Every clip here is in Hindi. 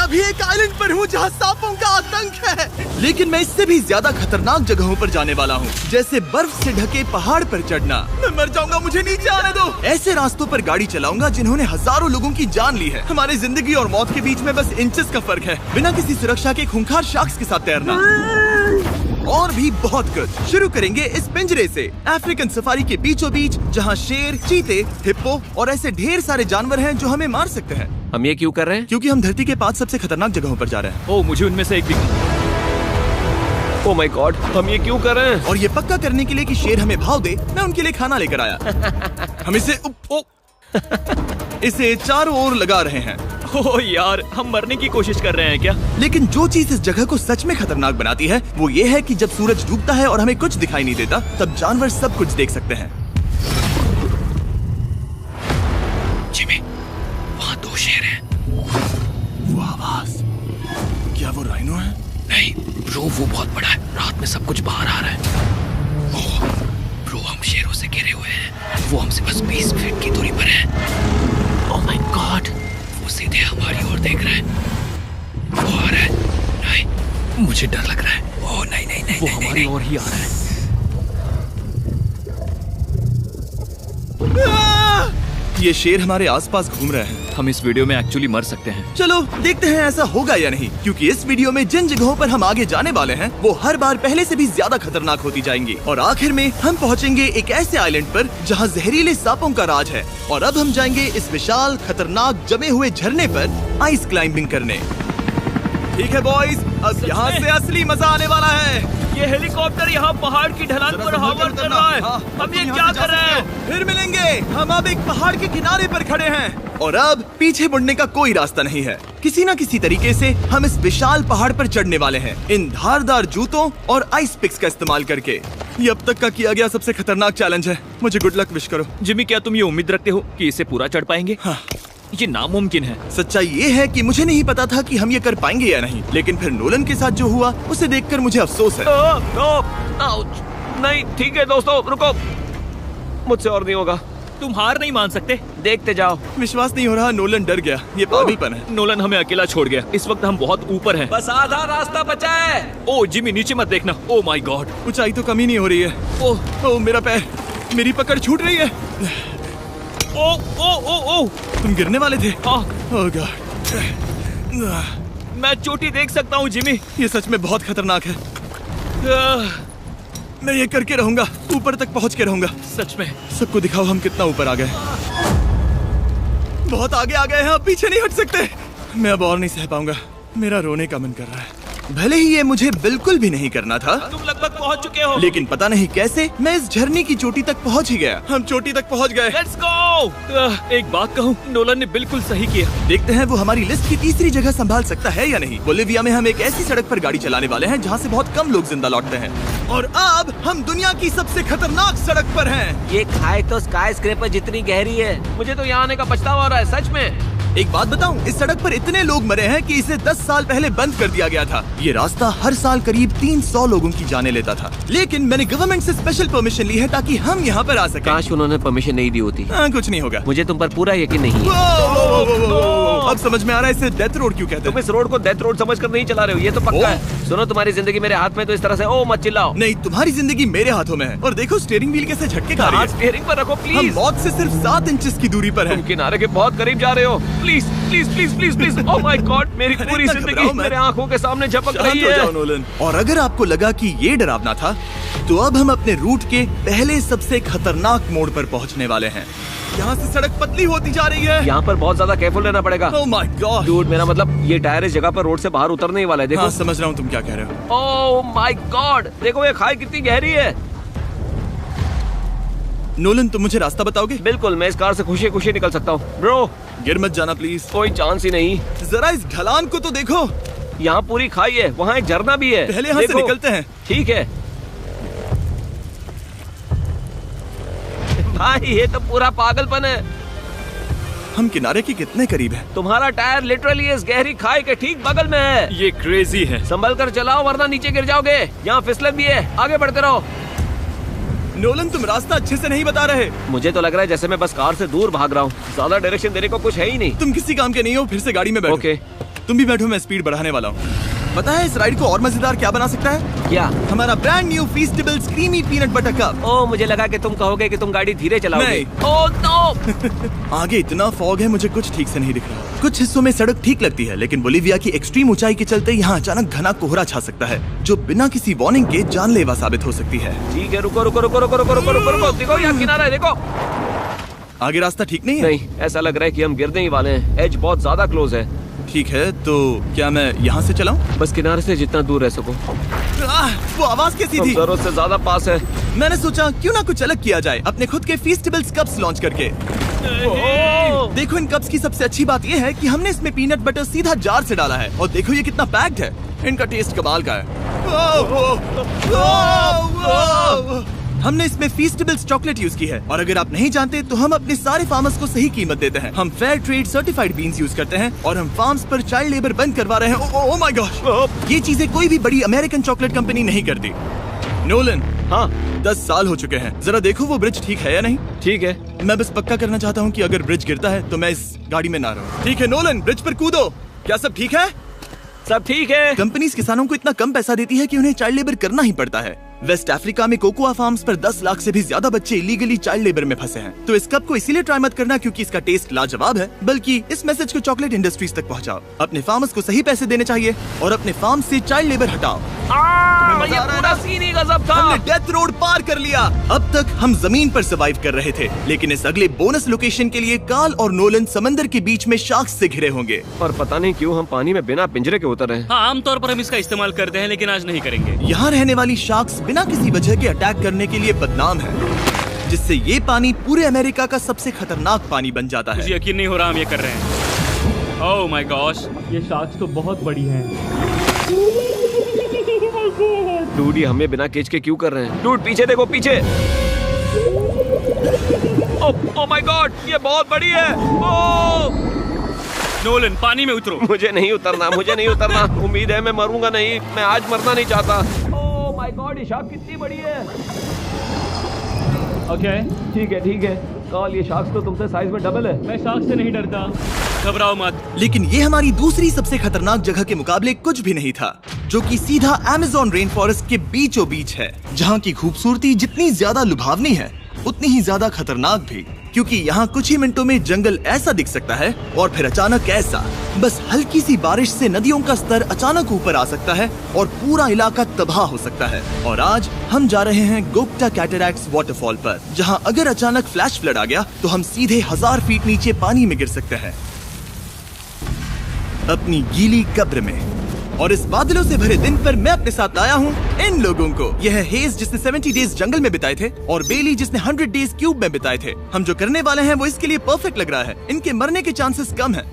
अभी एक आइलैंड पर हूँ जहाँ सांपों का आतंक है, लेकिन मैं इससे भी ज्यादा खतरनाक जगहों पर जाने वाला हूँ, जैसे बर्फ से ढके पहाड़ पर चढ़ना। मैं मर जाऊंगा, मुझे नीचे आने दो। ऐसे रास्तों पर गाड़ी चलाऊंगा जिन्होंने हजारों लोगों की जान ली है। हमारी जिंदगी और मौत के बीच में बस इंचेस का फर्क है। बिना किसी सुरक्षा के खूंखार शार्क्स के साथ तैरना और भी बहुत कुछ। शुरू करेंगे इस पिंजरे से, अफ्रीकन सफारी के बीचों बीच, जहाँ शेर, चीते, हिप्पो और ऐसे ढेर सारे जानवर हैं जो हमें मार सकते हैं। हम ये क्यों कर रहे हैं? क्योंकि हम धरती के 5 सबसे खतरनाक जगहों पर जा रहे हैं। ओह, मुझे उनमें से एक दिखा। ओह माय गॉड, हम ये क्यों कर रहे हैं? और ये पक्का करने के लिए कि शेर हमें भाव दे, मैं उनके लिए खाना लेकर आया। हम इसे चारों ओर लगा रहे हैं। ओह यार, हम मरने की कोशिश कर रहे हैं क्या? लेकिन जो चीज इस जगह को सच में खतरनाक बनाती है वो ये है कि जब सूरज डूबता है और हमें कुछ दिखाई नहीं देता, तब जानवर सब कुछ देख सकते हैं। जिमी, वहाँ 2 शेर हैं। वो आवाज, क्या वो राइनो है? नहीं ब्रो, वो बहुत बड़ा है। रात में सब कुछ बाहर आ रहा है। ओह ब्रो, हम शेरों से घिरे हुए हैं। वो हमसे बस 20 फीट की दूरी पर है। ओह माय गॉड, वो सीधे हमारी ओर देख रहा है। वो आ रहा है। नहीं, मुझे डर लग रहा है। ओह नहीं नहीं नहीं, वो हमारी ओर ही आ रहा है। ये शेर हमारे आसपास घूम रहे हैं। हम इस वीडियो में एक्चुअली मर सकते हैं। चलो देखते हैं ऐसा होगा या नहीं, क्योंकि इस वीडियो में जिन जगहों पर हम आगे जाने वाले हैं वो हर बार पहले से भी ज्यादा खतरनाक होती जाएंगी। और आखिर में हम पहुंचेंगे एक ऐसे आइलैंड पर जहां जहरीले सांपों का राज है। और अब हम जाएंगे इस विशाल खतरनाक जमे हुए झरने पर आइस क्लाइंबिंग करने। ठीक है बॉयज, अब यहाँ से असली मजा आने वाला है। ये हेलीकॉप्टर यहाँ पहाड़ की ढलान पर हवर कर रहा है। हम ये क्या कर रहे हैं? फिर मिलेंगे। हम अब एक पहाड़ के किनारे पर खड़े हैं और अब पीछे मुड़ने का कोई रास्ता नहीं है। किसी न किसी तरीके से हम इस विशाल पहाड़ पर चढ़ने वाले हैं, इन धारदार जूतों और आइस पिक्स का इस्तेमाल करके। ये अब तक का किया गया सबसे खतरनाक चैलेंज है। मुझे गुड लक विश करो। जिमी, क्या तुम ये उम्मीद रखते हो कि इसे पूरा चढ़ पाएंगे? हाँ। ये नामुमकिन है। सच्चाई ये है कि मुझे नहीं पता था कि हम ये कर पाएंगे या नहीं, लेकिन फिर नोलन के साथ जो हुआ उसे देखकर मुझे अफसोस है। नहीं ठीक है दोस्तों, रुको, मुझसे और नहीं होगा। तुम हार नहीं मान सकते, देखते जाओ। विश्वास नहीं हो रहा, नोलन डर गया। ये पागलपन है। नोलन हमें अकेला छोड़ गया। इस वक्त हम बहुत ऊपर हैं। बस आधा रास्ता बचा है। ओह जिमी, नीचे मत देखना। ओह माय गॉड, ऊंचाई तो कमी नहीं हो रही है। ओह मेरा पैर, मेरी पकड़ छूट रही है। ओ तुम गिरने वाले थे। हाँ। ओह गॉड, मैं चोटी देख सकता हूँ जिमी। ये सच में बहुत खतरनाक है। मैं ये करके रहूंगा, ऊपर तक पहुंच के रहूंगा। सच में। सबको दिखाओ हम कितना ऊपर आ गए। बहुत आगे आ गए हैं, अब पीछे नहीं हट सकते। मैं अब और नहीं सह पाऊंगा, मेरा रोने का मन कर रहा है। भले ही ये मुझे बिल्कुल भी नहीं करना था। तुम लगभग पहुंच चुके हो, लेकिन पता नहीं कैसे मैं इस झरने की चोटी तक पहुंच ही गया। हम चोटी तक पहुंच गए। Let's go. एक बात कहूँ, नोलन ने बिल्कुल सही किया। देखते हैं वो हमारी लिस्ट की तीसरी जगह संभाल सकता है या नहीं। बोलिविया में हम एक ऐसी सड़क पर गाड़ी चलाने वाले हैं जहाँ से बहुत कम लोग जिंदा लौटते हैं। और अब हम दुनिया की सबसे खतरनाक सड़क पर हैं। ये खाई तो स्काई स्क्रैपर जितनी गहरी है। मुझे तो यहाँ आने का पछतावा हो रहा है, सच में। एक बात बताऊं, इस सड़क पर इतने लोग मरे हैं कि इसे 10 साल पहले बंद कर दिया गया था। ये रास्ता हर साल करीब 300 लोगों की जाने लेता था, लेकिन मैंने गवर्नमेंट से स्पेशल परमिशन ली है ताकि हम यहाँ पर आ सकें। काश उन्होंने परमिशन नहीं दी होती। कुछ नहीं होगा। मुझे तुम पर पूरा यकीन नहीं है। अब समझ में आ रहा है इसे डेथ रोड क्यों कहते हैं। तुम इस रोड को डेथ रोड समझकर नहीं चला रहे हो, ये तो पक्का है। सुनो, तुम्हारी जिंदगी मेरे हाथ में, तो इस तरह से ओ मत चिल्लाओ। नहीं, तुम्हारी जिंदगी मेरे हाथों में है। और देखो स्टीयरिंग व्हील कैसे झटके खा रही है। स्टीयरिंग पर रखो हम प्लीज। मौत से सिर्फ 7 इंचेस की दूरी पर हैं। तुम किनारे के बहुत करीब जा रहे हो। Please please please please please. Oh my God, मेरी पूरी जिंदगी मेरे आंखों के सामने झपक रही है। जाओ नोलन। और अगर आपको लगा कि ये डरावना था, तो अब हम अपने रूट के पहले सबसे खतरनाक मोड़ पर पहुंचने वाले हैं। यहाँ से सड़क पतली होती जा रही है। यहाँ पर बहुत ज्यादा केयरफुल रहना पड़ेगा। Oh my God. डूड, मेरा मतलब ये टायर इस जगह पर रोड से बाहर उतरने ही वाला है। देखो। हाँ, समझ रहा हूँ तुम क्या कह रहे हो। ओह माय गॉड, देखो ये खाई कितनी गहरी है। नोलन, तुम मुझे रास्ता बताओगे? बिल्कुल, मैं इस कार से खुशी खुशी निकल सकता हूँ। ब्रो, गिर मत जाना प्लीज। कोई चांस ही नहीं। जरा इस ढलान को तो देखो। यहाँ पूरी खाई है, वहाँ एक झरना भी है। पहले यहाँ से निकलते हैं। ठीक है भाई, ये तो पूरा पागलपन है। हम किनारे के कितने करीब हैं? तुम्हारा टायर लिटरली इस गहरी खाई के ठीक बगल में है। ये क्रेजी है। संभल कर चलाओ वरना नीचे गिर जाओगे। यहाँ फिसलन भी है, आगे बढ़ते रहो। नोलन, तुम रास्ता अच्छे से नहीं बता रहे। मुझे तो लग रहा है जैसे मैं बस कार से दूर भाग रहा हूँ। ज्यादा डायरेक्शन देने को कुछ है ही नहीं। तुम किसी काम के नहीं हो, फिर से गाड़ी में बैठो। ओके, तुम भी बैठो, मैं स्पीड बढ़ाने वाला हूँ। पता है इस राइड को और मजेदार क्या बना सकता है? क्या? हमारा brand new Feastable creamy peanut butter cup. ओ, मुझे लगा कि तुम कहोगे कि तुम गाड़ी धीरे चलाओगे। नहीं। Oh no! आगे इतना फॉग है, मुझे कुछ ठीक से नहीं दिख रहा। कुछ हिस्सों में सड़क ठीक लगती है, लेकिन बोलीविया की एक्सट्रीम ऊंचाई के चलते यहाँ अचानक घना कोहरा छा सकता है, जो बिना किसी वार्निंग के जानलेवा साबित हो सकती है। ठीक है, रुको रुको रुको रुको रुको रुको रुको रुको, देखो यहाँ किनारा है, देखो। आगे रास्ता ठीक नहीं है? नहीं, ऐसा लग रहा है कि हम गिरने ही वाले हैं। एज बहुत ज्यादा क्लोज है। ठीक है, तो क्या मैं यहाँ से चलाऊं? बस किनारे से जितना दूर रह सको। वो आवाज कैसी थी? जरूरत से ज्यादा पास है। मैंने सोचा क्यों ना कुछ अलग किया जाए, अपने खुद के फीस्टेबल्स कप्स लॉन्च करके। देखो इन कप्स की सबसे अच्छी बात ये है कि हमने इसमें पीनट बटर सीधा जार से डाला है, और देखो ये कितना पैक्ड है। इनका टेस्ट कमाल का है। हमने इसमें फीस्टेबल्स चॉकलेट यूज की है, और अगर आप नहीं जानते तो हम अपने सारे फार्मर्स को सही कीमत देते हैं। हम fair trade certified beans use करते हैं, और हम फार्म्स पर चाइल्ड लेबर बंद करवा रहे हैं। ओह माय गॉश, ये चीजें कोई भी बड़ी अमेरिकन चॉकलेट कंपनी नहीं करती। नोलन, हाँ 10 साल हो चुके हैं, जरा देखो वो ब्रिज ठीक है या नहीं। ठीक है। मैं बस पक्का करना चाहता हूँ कि अगर ब्रिज गिरता है तो मैं इस गाड़ी में ना रहूं। ठीक है नोलन, ब्रिज पर कूदो। क्या सब ठीक है? सब ठीक है। कंपनीज किसानों को इतना कम पैसा देती है कि उन्हें चाइल्ड लेबर करना ही पड़ता है। वेस्ट अफ्रीका में कोकोआ फार्म्स पर 10 लाख से भी ज्यादा बच्चे इलीगली चाइल्ड लेबर में फंसे हैं। तो इस कप को इसीलिए ट्राई मत करना क्योंकि इसका टेस्ट लाजवाब है, बल्कि इस मैसेज को चॉकलेट इंडस्ट्रीज तक पहुंचाओ। अपने फार्मर्स को सही पैसे देने चाहिए और अपने फार्म से चाइल्ड लेबर हटाओ। ये पूरा सीन ही गजब था। हमने डेथ रोड पार कर लिया। अब तक हम जमीन पर सर्वाइव कर रहे थे, लेकिन इस अगले बोनस लोकेशन के लिए कार्ल और नोलन समंदर के बीच में शार्क्स से घिरे होंगे। और पता नहीं क्यों हम पानी में बिना पिंजरे के उतर रहे हैं। हाँ, आमतौर पर हम इसका इस्तेमाल करते हैं, लेकिन आज नहीं करेंगे। यहाँ रहने वाली शार्क्स बिना किसी वजह के अटैक करने के लिए बदनाम है, जिससे ये पानी पूरे अमेरिका का सबसे खतरनाक पानी बन जाता है। मुझे यकीन नहीं हो रहा हम ये कर रहे हैं। ओह माय गॉश, ये शार्क्स तो बहुत बड़ी हैं। डूड, ये हमें बिना केज के क्यों कर रहे हैं? डूड पीछे देखो, पीछे। ओह माय गॉड, ये बहुत बड़ी है। ओह नोलन, पानी में उतरो। मुझे नहीं उतरना, मुझे नहीं उतरना। उम्मीद है मैं मरूंगा नहीं। मैं आज मरना नहीं चाहता। ओह माय गॉड, ये शार्क कितनी बड़ी है। ओके, ठीक है ठीक है। कार्ल, ये शार्क्स तो तुमसे साइज में डबल है। मैं शार्क से नहीं डरता, घबराओ मत। लेकिन ये हमारी दूसरी सबसे खतरनाक जगह के मुकाबले कुछ भी नहीं था, जो कि सीधा अमेज़न रेन फॉरेस्ट के बीचों बीच है, जहाँ की खूबसूरती जितनी ज्यादा लुभावनी है उतनी ही ज्यादा खतरनाक भी, क्योंकि यहाँ कुछ ही मिनटों में जंगल ऐसा दिख सकता है और फिर अचानक ऐसा। बस हल्की सी बारिश से नदियों का स्तर अचानक ऊपर आ सकता है और पूरा इलाका तबाह हो सकता है। और आज हम जा रहे हैं गोप्टा कैटरैक्ट्स वाटरफॉल पर, जहाँ अगर अचानक फ्लैश फ्लड आ गया तो हम सीधे 1000 फीट नीचे पानी में गिर सकते हैं, अपनी गीली कब्र में। और इस बादलों से भरे दिन पर मैं अपने साथ लाया हूँ इन लोगों को। यह है हेज जिसने 70 डेज जंगल में बिताए थे, और बेली जिसने 100 डेज क्यूब में बिताए थे। हम जो करने वाले हैं वो इसके लिए परफेक्ट लग रहा है। इनके मरने के चांसेस कम हैं।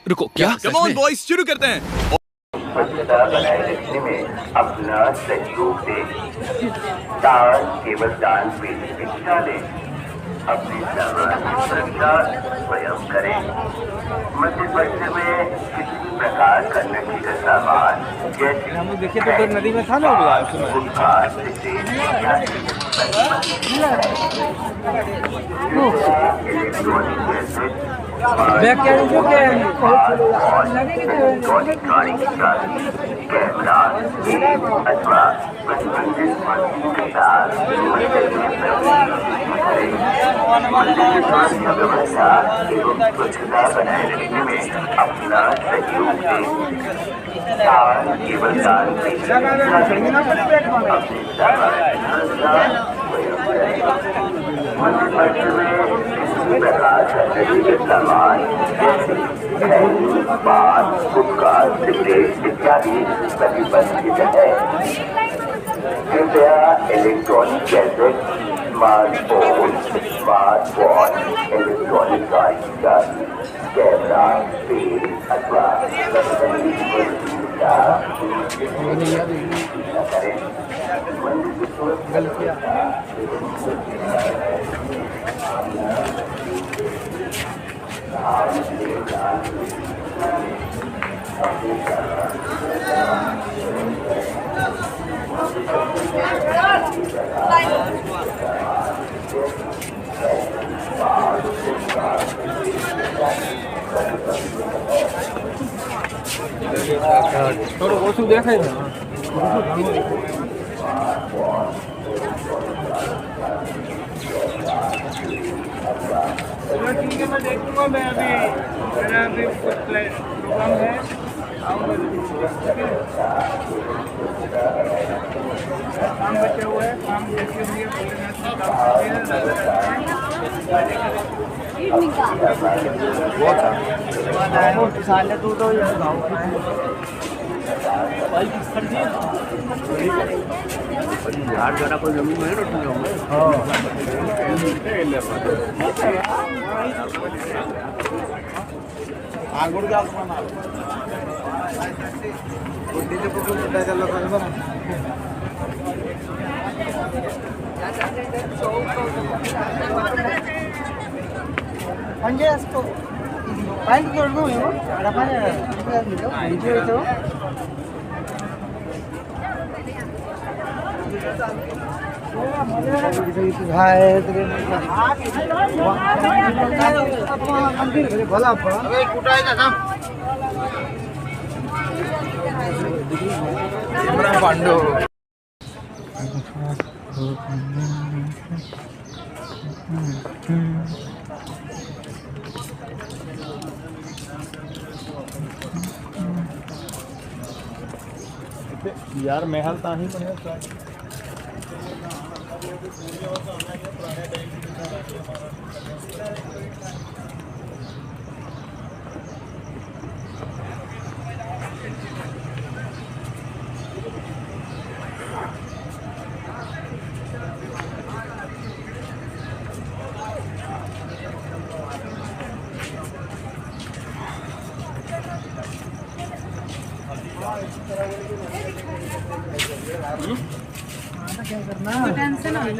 रुको, क्या? कम ऑन बॉयज, शुरू करते हैं। स्वच्छता बनाए रखने में अपना सहयोग दें। दान केवल दान पेटी में डालें। अपनी सामान की सुरक्षा स्वयं करें। मध्य वर्ष में किसी भी प्रकार का नशे का सामान जैसे नदी में था ना कैमरा अथवा प्रतिबंधित व्यवस्था एवं स्वच्छता बनाए रखने में अपना सहयोग दें। दान केवल दान अपने प्रकार का सामान जैसे पान, गुटखा, सिगरेट इत्यादि प्रतिबंधित है। कृपया electronic gadget, smartphone, smart watch, electronic गाड़ी, कैमरा, पेन अथवा થોડું ઓછું દેખાય છે. चलो ठीक है, मैं देखूंगा. मैं अभी मेरा अभी कुछ प्रोग्राम है, आऊँगा. काम बचे हुए हैं, काम जैसे भी है साले तू तो यार जरा कोई जमीन में आगुड़ का పంచేసుకో పైకి కొడుకు भला पांडु यार महल ता ही बने टेंशन हो रही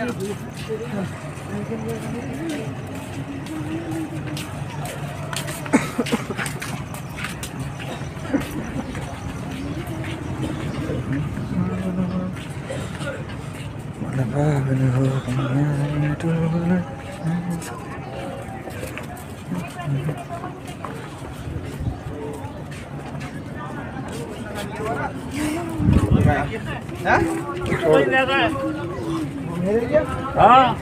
हाँ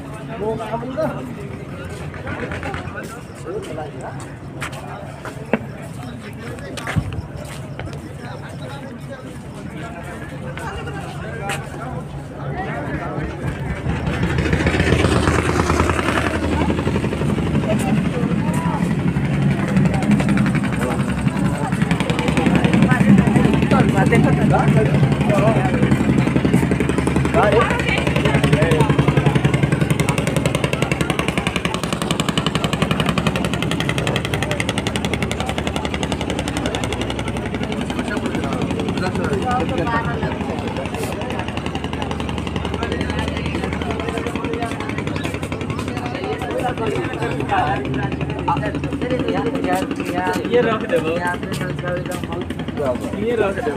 ये रख दे ये रख दे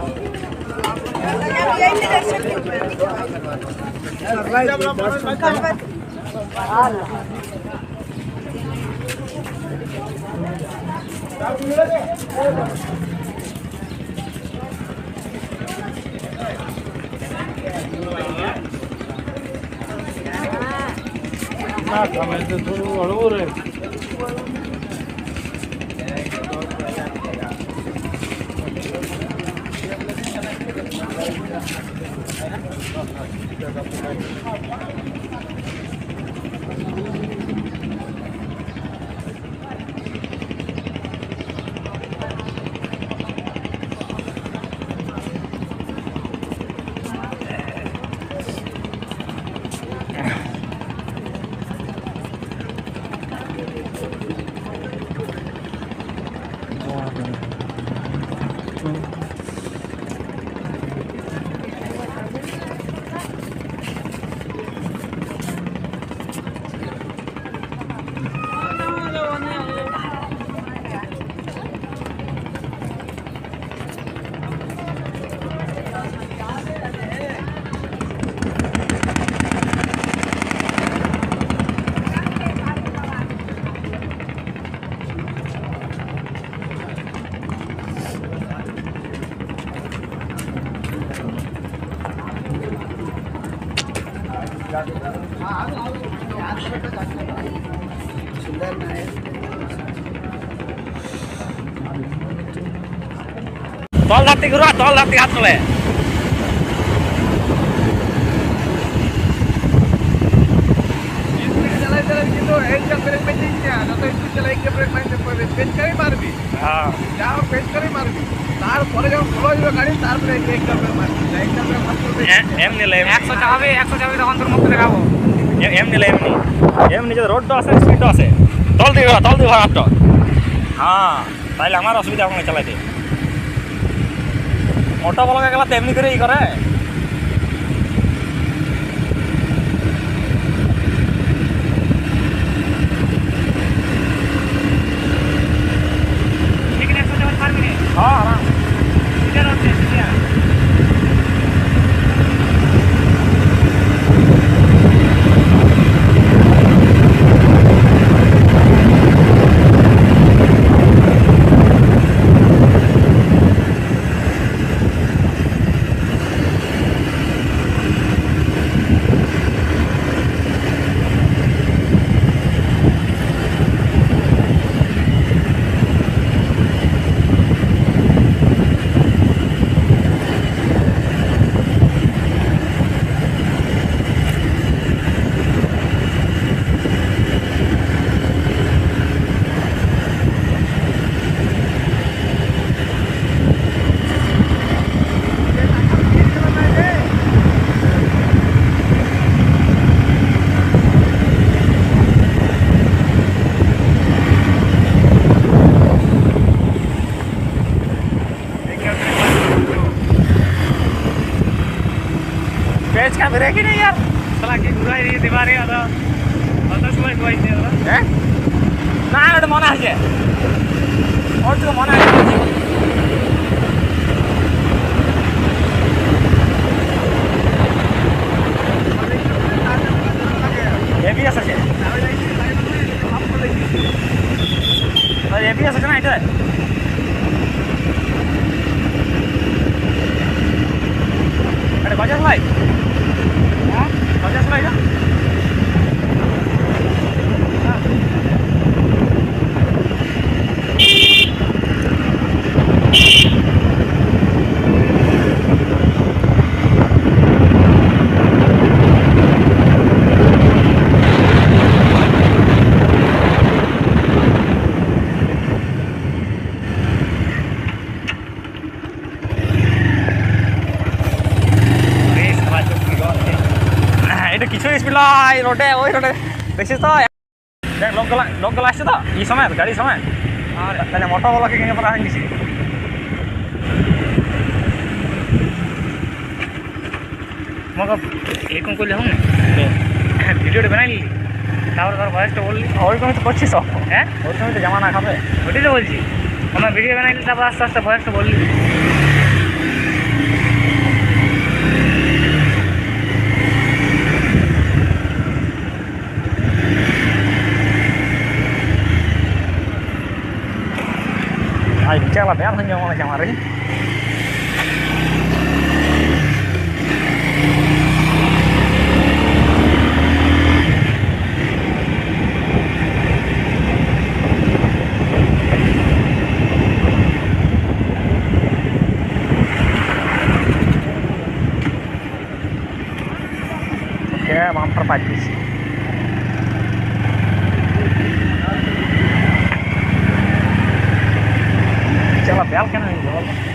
ना हमें तो थोड़ा हड़बड़ है Tol Dati Guru, tol Dati Hatole. gitu, yang brake matchingnya, atau itu चलाएंगे ब्रेक मारने पर पेच करे मार भी, हाँ, जाओ पेच करे मार भी, तार परे जाओ फ्लो जो गाड़ी तार पर एक का ब्रेक मार, एक का ब्रेक मार, एम निले 100 চাবি তখন তোর মুখে দেখাবো, एम निले एम निजे रोड तो আছে স্পিড আছে, তল দিবা আপটো, হ্যাঁ, তাইলে আমার অসুবিধা হবে না চালাতে, মোটা বলকা গেলা তেমনি করে ই করে, हाँ आराम पेज का ब्रेक ही नहीं यार साला के घुराई रही दीवार है अदा अदा समय कोई नहीं अदा हैं ना अड मना है और तो मना है ये भी ऐसा है और ये भी ऐसा है ना इधर अरे बजाज लाइट बजाज लाइट কিছু স্পিড লাই রোডে ওই রোডে দেখিস তো দেখ লোকগুলো আসছে তো এই সময় গাড়ির সময় তাহলে মোটরওয়ালাকে কিনে পড়া হয়ে গেছি মগ এরকম করলে হবে না ভিডিওটা বানাইলি তারপর তোর ভয়েসটা বললি ওইরকমই তো করছিস হ্যাঁ ওইরকমই তো জামানা খাবে ওইটাই তো বলছি আমার ভিডিও বানাইলি তারপর আস্তে আস্তে ভয়েসটা বললি ai chắc là bé hơn nhau mà chẳng là đấy oke bumper pagi Chela bela que não enjola.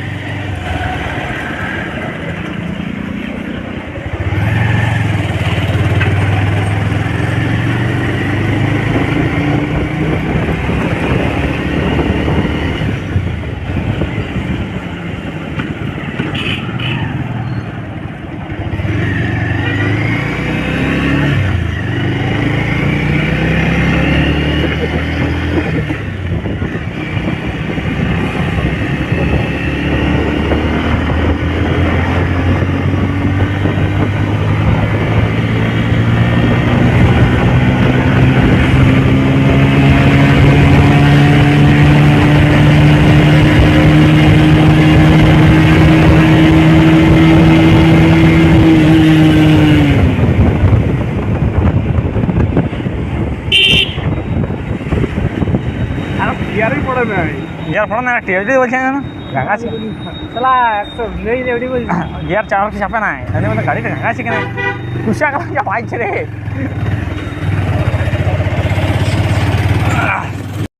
Gear ফোড়া না টিএডি বলছেন না গাঙা আছে চলা 100 নেই রেডি বল গিয়ার চালার কি চাপে নাই এর মধ্যে গাড়িটা গাঙা আছে কেন কুশা কালা যা পাইছে রে